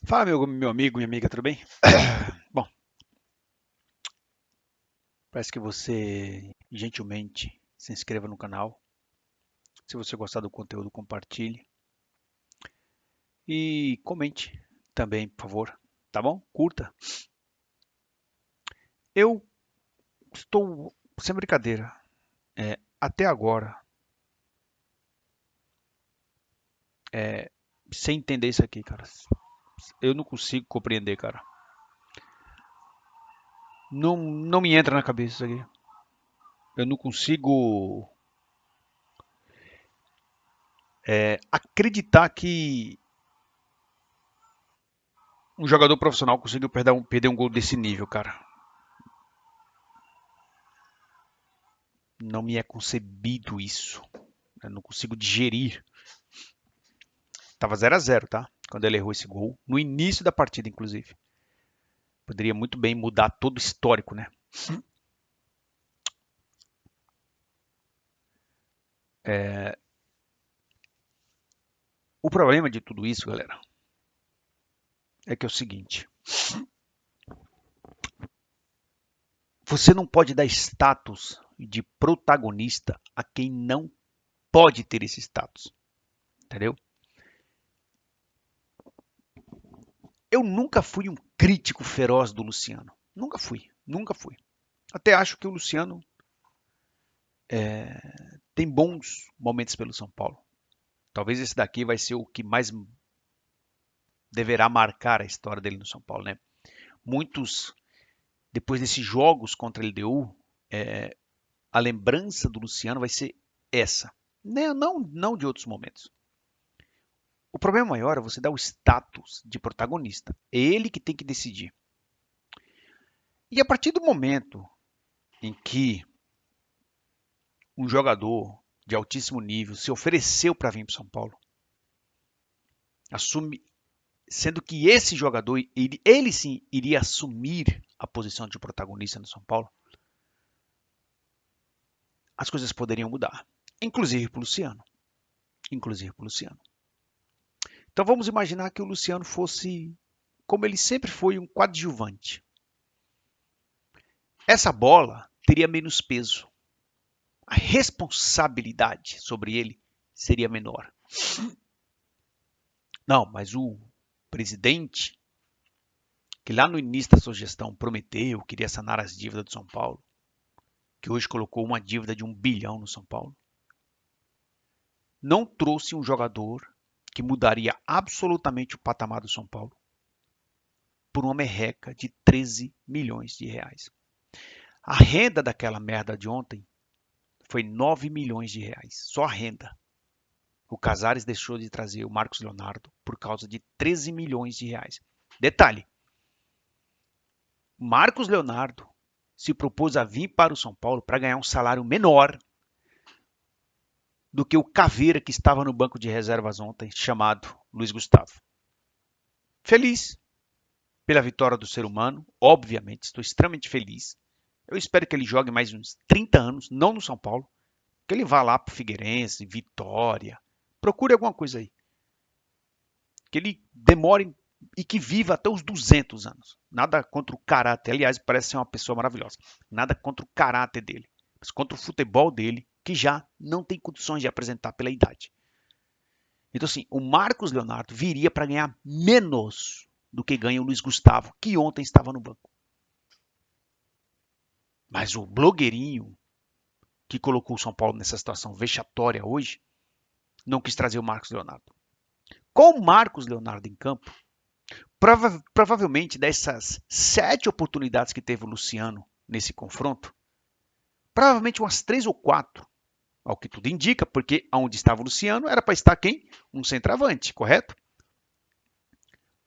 Fala, meu amigo, minha amiga, tudo bem? Bom, parece que você gentilmente se inscreva no canal. Se você gostar do conteúdo, compartilhe e comente também, por favor. Tá bom? Curta. Eu estou, sem brincadeira, até agora, sem entender isso aqui, cara. Eu não consigo compreender, cara. Não me entra na cabeça isso aqui. Eu não consigo acreditar que um jogador profissional conseguiu perder um gol desse nível, cara. Não me é concebido isso. Eu não consigo digerir. Tava 0-0, tá? Quando ele errou esse gol. No início da partida, inclusive. Poderia muito bem mudar todo o histórico, né? O problema de tudo isso, galera, é que é o seguinte. Você não pode dar status de protagonista a quem não pode ter esse status. Entendeu? Eu nunca fui um crítico feroz do Luciano. Nunca fui. Nunca fui. Até acho que o Luciano tem bons momentos pelo São Paulo. Talvez esse daqui vai ser o que mais deverá marcar a história dele no São Paulo, né? Muitos, depois desses jogos contra a LDU, a lembrança do Luciano vai ser essa. Não de outros momentos. O problema maior é você dar o status de protagonista. É ele que tem que decidir. E a partir do momento em que um jogador de altíssimo nível se ofereceu para vir para São Paulo, assume, sendo que esse jogador, ele sim iria assumir a posição de protagonista no São Paulo, as coisas poderiam mudar. Inclusive para o Luciano. Inclusive para o Luciano. Então vamos imaginar que o Luciano fosse, como ele sempre foi, um coadjuvante. Essa bola teria menos peso. A responsabilidade sobre ele seria menor. Não, mas o presidente, que lá no início da sua gestão prometeu, queria sanar as dívidas do São Paulo, que hoje colocou uma dívida de 1 bilhão no São Paulo, não trouxe um jogador que mudaria absolutamente o patamar do São Paulo por uma merreca de 13 milhões de reais. A renda daquela merda de ontem foi 9 milhões de reais, só a renda. O Casares deixou de trazer o Marcos Leonardo por causa de 13 milhões de reais. Detalhe, Marcos Leonardo se propôs a vir para o São Paulo para ganhar um salário menor do que o Caveira que estava no banco de reservas ontem, chamado Luiz Gustavo. Feliz pela vitória do ser humano, obviamente, estou extremamente feliz. Eu espero que ele jogue mais uns 30 anos, não no São Paulo, que ele vá lá para o Figueirense, Vitória, procure alguma coisa aí. Que ele demore e que viva até os 200 anos. Nada contra o caráter, aliás, parece ser uma pessoa maravilhosa. Nada contra o caráter dele, mas contra o futebol dele, que já não tem condições de apresentar pela idade. Então, assim, o Marcos Leonardo viria para ganhar menos do que ganha o Luiz Gustavo, que ontem estava no banco. Mas o blogueirinho que colocou o São Paulo nessa situação vexatória hoje, não quis trazer o Marcos Leonardo. Com o Marcos Leonardo em campo, provavelmente dessas 7 oportunidades que teve o Luciano nesse confronto, provavelmente umas 3 ou 4, ao que tudo indica, porque onde estava o Luciano era para estar quem? Um centroavante, correto?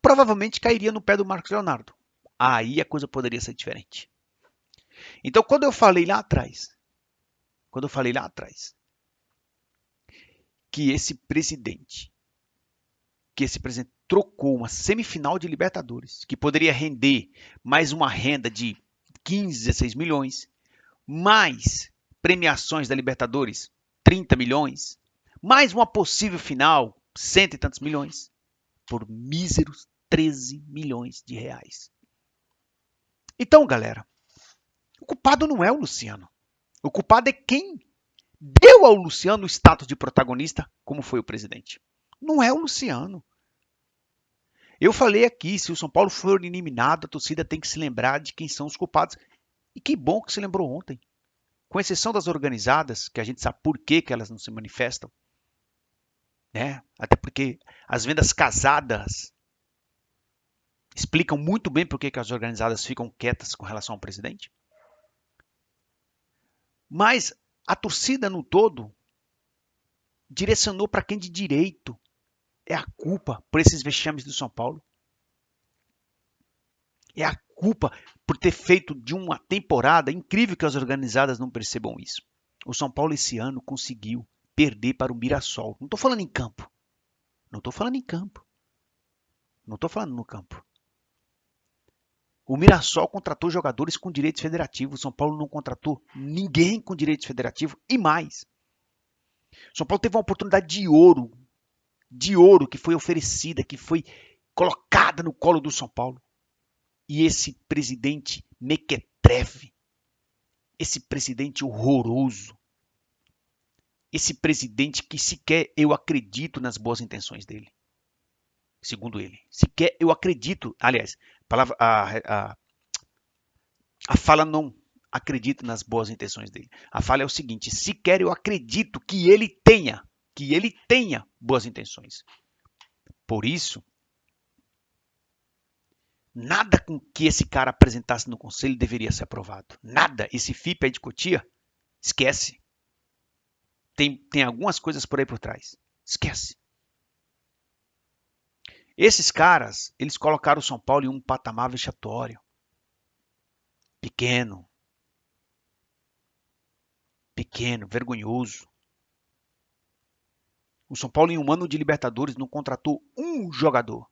Provavelmente cairia no pé do Marcos Leonardo. Aí a coisa poderia ser diferente. Então, quando eu falei lá atrás, que esse presidente trocou uma semifinal de Libertadores, que poderia render mais uma renda de 15, 16 milhões, mais premiações da Libertadores, 30 milhões, mais uma possível final, cento e tantos milhões, por míseros 13 milhões de reais. Então, galera, o culpado não é o Luciano. O culpado é quem deu ao Luciano o status de protagonista, como foi o presidente. Não é o Luciano. Eu falei aqui, se o São Paulo for eliminado, a torcida tem que se lembrar de quem são os culpados. E que bom que se lembrou ontem. Com exceção das organizadas, que a gente sabe por que elas não se manifestam, né? Até porque as vendas casadas explicam muito bem por que as organizadas ficam quietas com relação ao presidente. Mas a torcida no todo direcionou para quem de direito é a culpa por esses vexames do São Paulo. É a culpa por ter feito de uma temporada incrível que as organizadas não percebam isso. O São Paulo esse ano conseguiu perder para o Mirassol. Não estou falando em campo. Não estou falando em campo. Não estou falando no campo. O Mirassol contratou jogadores com direitos federativos. O São Paulo não contratou ninguém com direitos federativos. E mais. O São Paulo teve uma oportunidade de ouro que foi oferecida, que foi colocada no colo do São Paulo. E esse presidente mequetrefe, esse presidente horroroso, esse presidente que sequer eu acredito nas boas intenções dele, segundo ele. Sequer eu acredito, aliás, a fala não acredito nas boas intenções dele. A fala é o seguinte, sequer eu acredito que ele tenha boas intenções. Por isso, nada com que esse cara apresentasse no conselho deveria ser aprovado. Nada. Esse FIP aí de Cotia, esquece. Tem algumas coisas por aí por trás. Esquece. Esses caras, eles colocaram o São Paulo em um patamar vexatório. Pequeno, vergonhoso. O São Paulo, em um ano de Libertadores, não contratou um jogador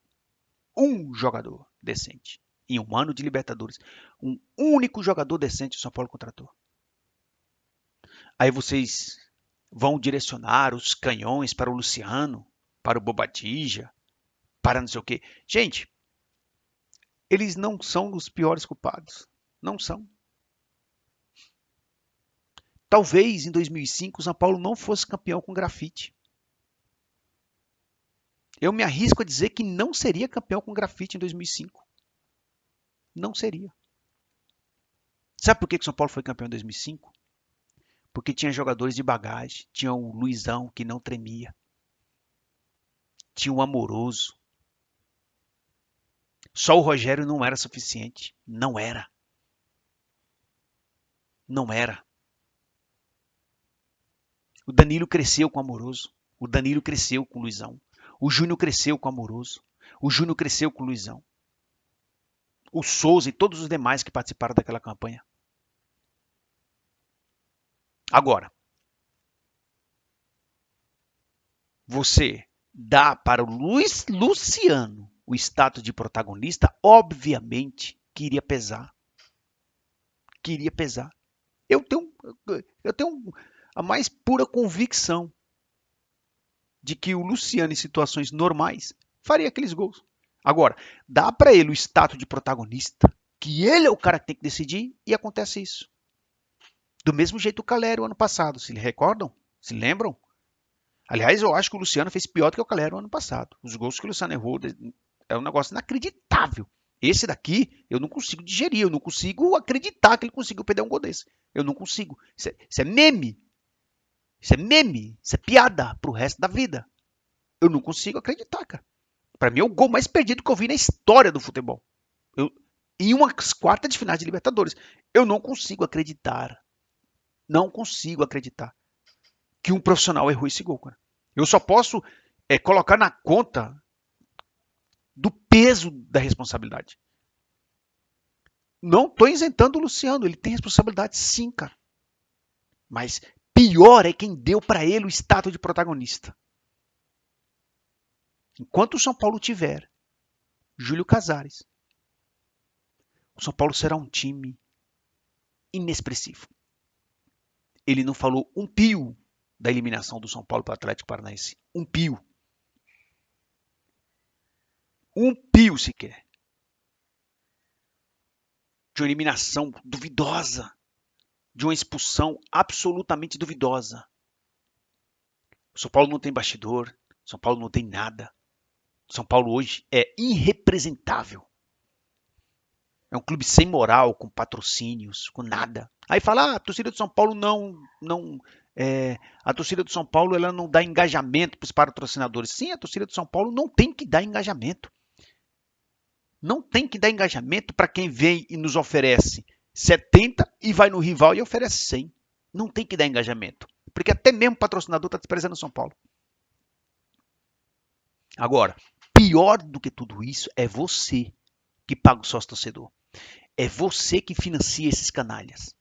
decente. Em um ano de Libertadores, um único jogador decente o São Paulo contratou. Aí vocês vão direcionar os canhões para o Luciano, para o Bobadilla, para não sei o quê. Gente, eles não são os piores culpados. Não são. Talvez em 2005 o São Paulo não fosse campeão com grafite. Eu me arrisco a dizer que não seria campeão com grafite em 2005. Não seria. Sabe por que o São Paulo foi campeão em 2005? Porque tinha jogadores de bagagem. Tinha o Luizão, que não tremia. Tinha o Amoroso. Só o Rogério não era suficiente. Não era. Não era. O Danilo cresceu com o Amoroso. O Danilo cresceu com o Luizão. O Júnior cresceu com o Amoroso. O Júnior cresceu com o Luizão. O Souza e todos os demais que participaram daquela campanha. Agora, você dá para o Luiz Luciano o status de protagonista, obviamente que iria pesar. Que iria pesar. Eu tenho a mais pura convicção de que o Luciano, em situações normais, faria aqueles gols. Agora, dá para ele o status de protagonista, que ele é o cara que tem que decidir, e acontece isso. Do mesmo jeito o Calero ano passado, se recordam? Se lembram? Aliás, eu acho que o Luciano fez pior do que o Calero ano passado. Os gols que o Luciano errou é um negócio inacreditável. Esse daqui eu não consigo digerir, eu não consigo acreditar que ele conseguiu perder um gol desse. Eu não consigo. Isso é meme. Isso é meme. Isso é piada pro resto da vida. Eu não consigo acreditar, cara. Para mim é o gol mais perdido que eu vi na história do futebol. Em umas quartas de finais de Libertadores. Eu não consigo acreditar. Não consigo acreditar que um profissional errou esse gol, cara. Eu só posso colocar na conta do peso da responsabilidade. Não estou isentando o Luciano, ele tem responsabilidade sim, cara. Mas pior é quem deu para ele o status de protagonista. Enquanto o São Paulo tiver Júlio Casares, o São Paulo será um time inexpressivo. Ele não falou um pio da eliminação do São Paulo para o Atlético Paranaense. Um pio. Um pio sequer. De uma eliminação duvidosa. De uma expulsão absolutamente duvidosa. O São Paulo não tem bastidor. O São Paulo não tem nada. O São Paulo hoje é irrepresentável. É um clube sem moral, com patrocínios, com nada. Aí fala, a torcida do São Paulo a torcida do São Paulo ela não dá engajamento para os patrocinadores. Sim, a torcida do São Paulo não tem que dar engajamento. Não tem que dar engajamento para quem vem e nos oferece 70 e vai no rival e oferece 100. Não tem que dar engajamento. Porque até mesmo o patrocinador está desprezando o São Paulo. Agora, pior do que tudo isso é você que paga o sócio torcedor. É você que financia esses canalhas.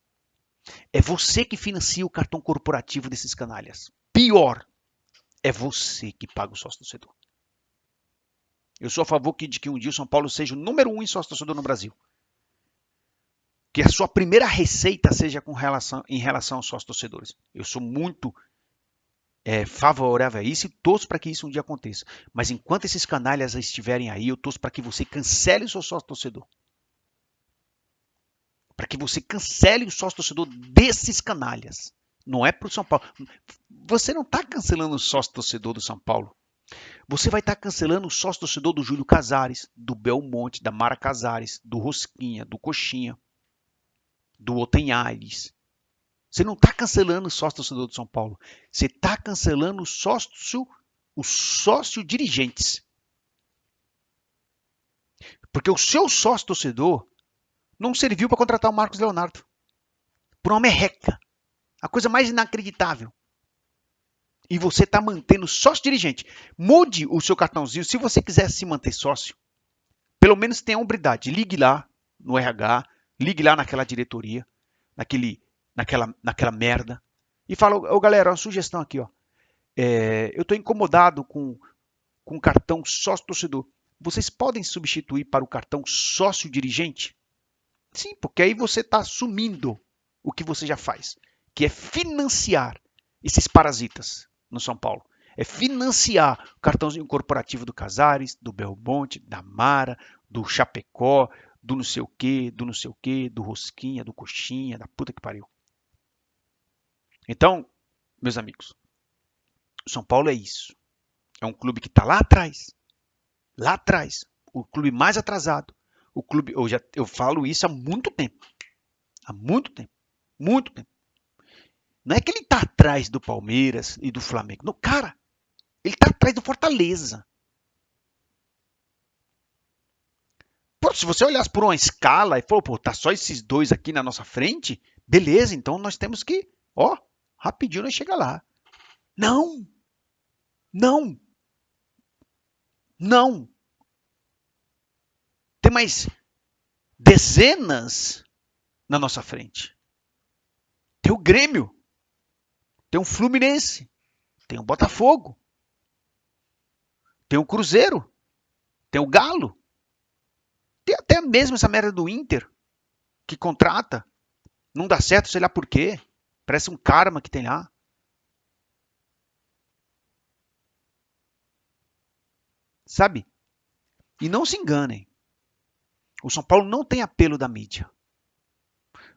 É você que financia o cartão corporativo desses canalhas. Pior, é você que paga o sócio torcedor. Eu sou a favor de que um dia o São Paulo seja o número 1 em sócio torcedor no Brasil. Que a sua primeira receita seja em relação aos sócios torcedores. Eu sou muito favorável a isso e torço para que isso um dia aconteça. Mas enquanto esses canalhas estiverem aí, eu torço para que você cancele o seu sócio torcedor. Para que você cancele o sócio torcedor desses canalhas. Não é para o São Paulo. Você não está cancelando o sócio torcedor do São Paulo. Você vai estar cancelando o sócio torcedor do Júlio Casares, do Belmonte, da Mara Casares, do Rosquinha, do Coxinha, do Oten Aires. Você não está cancelando o sócio torcedor do São Paulo. Você está cancelando os sócio dirigentes. Porque o seu sócio torcedor não serviu para contratar o Marcos Leonardo. Por uma merreca. A coisa mais inacreditável. E você está mantendo sócio dirigente. Mude o seu cartãozinho. Se você quiser se manter sócio, pelo menos tenha a hombridade. Ligue lá no RH, ligue lá naquela diretoria, naquela merda. E fala, ô galera, uma sugestão aqui, ó. Eu estou incomodado com o cartão sócio torcedor. Vocês podem substituir para o cartão sócio dirigente? Sim, porque aí você está assumindo o que você já faz, que é financiar esses parasitas no São Paulo. É financiar o cartãozinho corporativo do Casares, do Belmonte, da Mara, do Chapecó, do não sei o quê, do não sei o quê, do Rosquinha, do Coxinha, da puta que pariu. Então, meus amigos, o São Paulo é isso. É um clube que está lá atrás, o clube mais atrasado. O clube, eu falo isso há muito tempo. Há muito tempo. Muito tempo. Não é que ele está atrás do Palmeiras e do Flamengo. Não, cara, ele está atrás do Fortaleza. Pô, se você olhasse por uma escala e falou, pô, tá só esses dois aqui na nossa frente, beleza, então nós temos que, ó, rapidinho nós chega lá. Não! Não! Não! Tem mais dezenas na nossa frente. Tem o Grêmio, tem o Fluminense, tem o Botafogo, tem o Cruzeiro, tem o Galo, tem até mesmo essa merda do Inter, que contrata, não dá certo, sei lá por quê, parece um karma que tem lá. Sabe? E não se enganem, o São Paulo não tem apelo da mídia.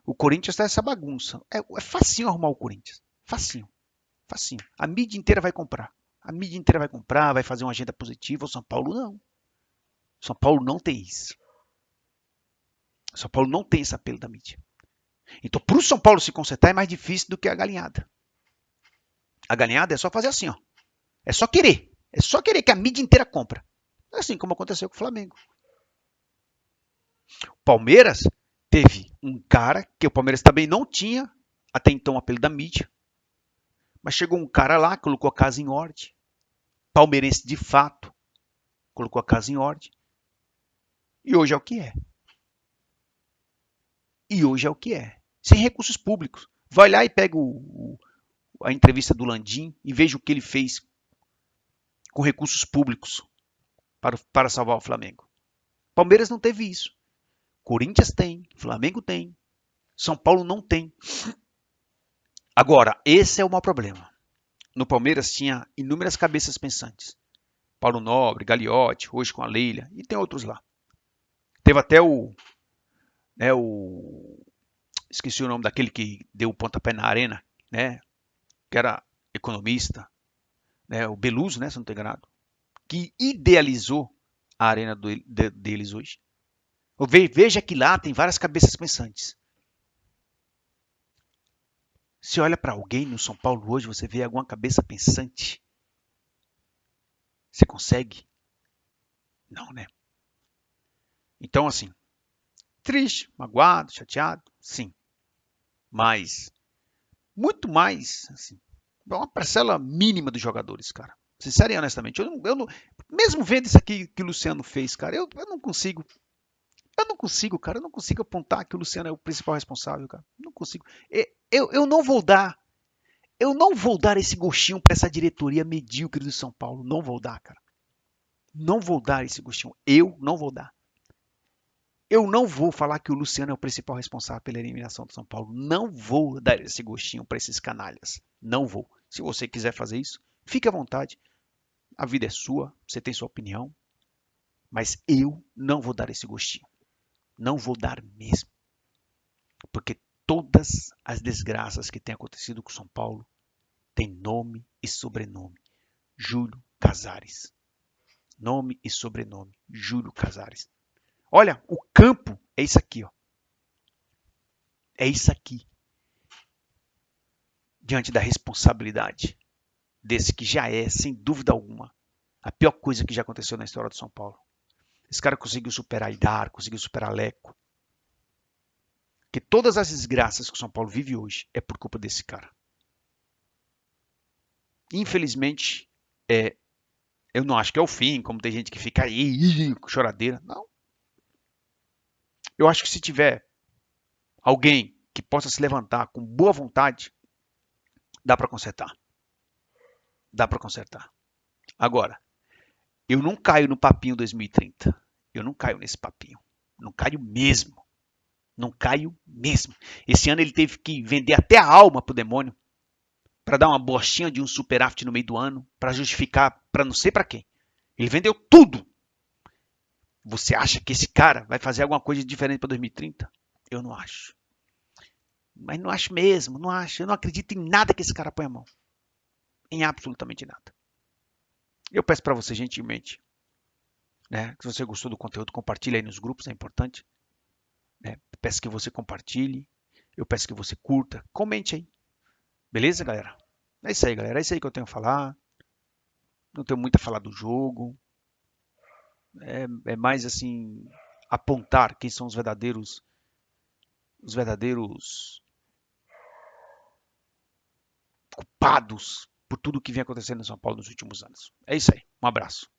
O Corinthians está essa bagunça. É facinho arrumar o Corinthians. Facinho. Facinho. A mídia inteira vai comprar. A mídia inteira vai comprar, vai fazer uma agenda positiva. O São Paulo não. O São Paulo não tem isso. O São Paulo não tem esse apelo da mídia. Então, para o São Paulo se consertar é mais difícil do que a galinhada. A galinhada é só fazer assim, ó. É só querer. É só querer que a mídia inteira compra. É assim como aconteceu com o Flamengo. O Palmeiras teve um cara que o Palmeiras também não tinha até então o apelo da mídia. Mas chegou um cara lá, colocou a casa em ordem. Palmeirense de fato. Colocou a casa em ordem. E hoje é o que é. E hoje é o que é. Sem recursos públicos. Vai lá e pega a entrevista do Landim e veja o que ele fez com recursos públicos para salvar o Flamengo. Palmeiras não teve isso. Corinthians tem, Flamengo tem, São Paulo não tem. Agora, esse é o maior problema. No Palmeiras tinha inúmeras cabeças pensantes. Paulo Nobre, Gagliotti, hoje com a Leila, e tem outros lá. Teve até né, esqueci o nome daquele que deu o pontapé na arena, né, que era economista, né, o Beluso, né, se não estou enganado, que idealizou a arena deles hoje. Veja que lá tem várias cabeças pensantes. Se olha para alguém no São Paulo hoje, você vê alguma cabeça pensante? Você consegue? Não, né? Então, assim, triste, magoado, chateado, sim. Mas, muito mais, assim, é uma parcela mínima dos jogadores, cara. Sincero e honestamente, mesmo vendo isso aqui que o Luciano fez, cara, eu não consigo. Eu não consigo, cara. Eu não consigo apontar que o Luciano é o principal responsável, cara. Não consigo. Eu não vou dar. Eu não vou dar esse gostinho para essa diretoria medíocre do São Paulo. Não vou dar, cara. Não vou dar esse gostinho. Eu não vou dar. Eu não vou falar que o Luciano é o principal responsável pela eliminação do São Paulo. Não vou dar esse gostinho para esses canalhas. Não vou. Se você quiser fazer isso, fique à vontade. A vida é sua, você tem sua opinião. Mas eu não vou dar esse gostinho. Não vou dar mesmo. Porque todas as desgraças que têm acontecido com o São Paulo têm nome e sobrenome. Júlio Casares. Nome e sobrenome. Júlio Casares. Olha, o campo é isso aqui, ó. É isso aqui. Diante da responsabilidade desse que já é, sem dúvida alguma, a pior coisa que já aconteceu na história do São Paulo. Esse cara conseguiu superar Aidar, conseguiu superar Leco. Que todas as desgraças que o São Paulo vive hoje é por culpa desse cara. Infelizmente, eu não acho que é o fim, como tem gente que fica aí, choradeira. Não. Eu acho que se tiver alguém que possa se levantar com boa vontade, dá para consertar. Dá para consertar. Agora, eu não caio no papinho 2030. Eu não caio nesse papinho. Não caio mesmo. Não caio mesmo. Esse ano ele teve que vender até a alma pro demônio para dar uma bostinha de um superávit no meio do ano, para justificar, para não sei para quem. Ele vendeu tudo. Você acha que esse cara vai fazer alguma coisa diferente para 2030? Eu não acho. Mas não acho mesmo, não acho. Eu não acredito em nada que esse cara põe a mão. Em absolutamente nada. Eu peço para você gentilmente, né, se você gostou do conteúdo, compartilhe aí nos grupos, é importante. Né? Peço que você compartilhe. Eu peço que você curta, comente aí. Beleza, galera? É isso aí, galera. É isso aí que eu tenho a falar. Não tenho muito a falar do jogo. É mais assim apontar quem são os verdadeiros culpados por tudo que vem acontecendo em São Paulo nos últimos anos. É isso aí. Um abraço.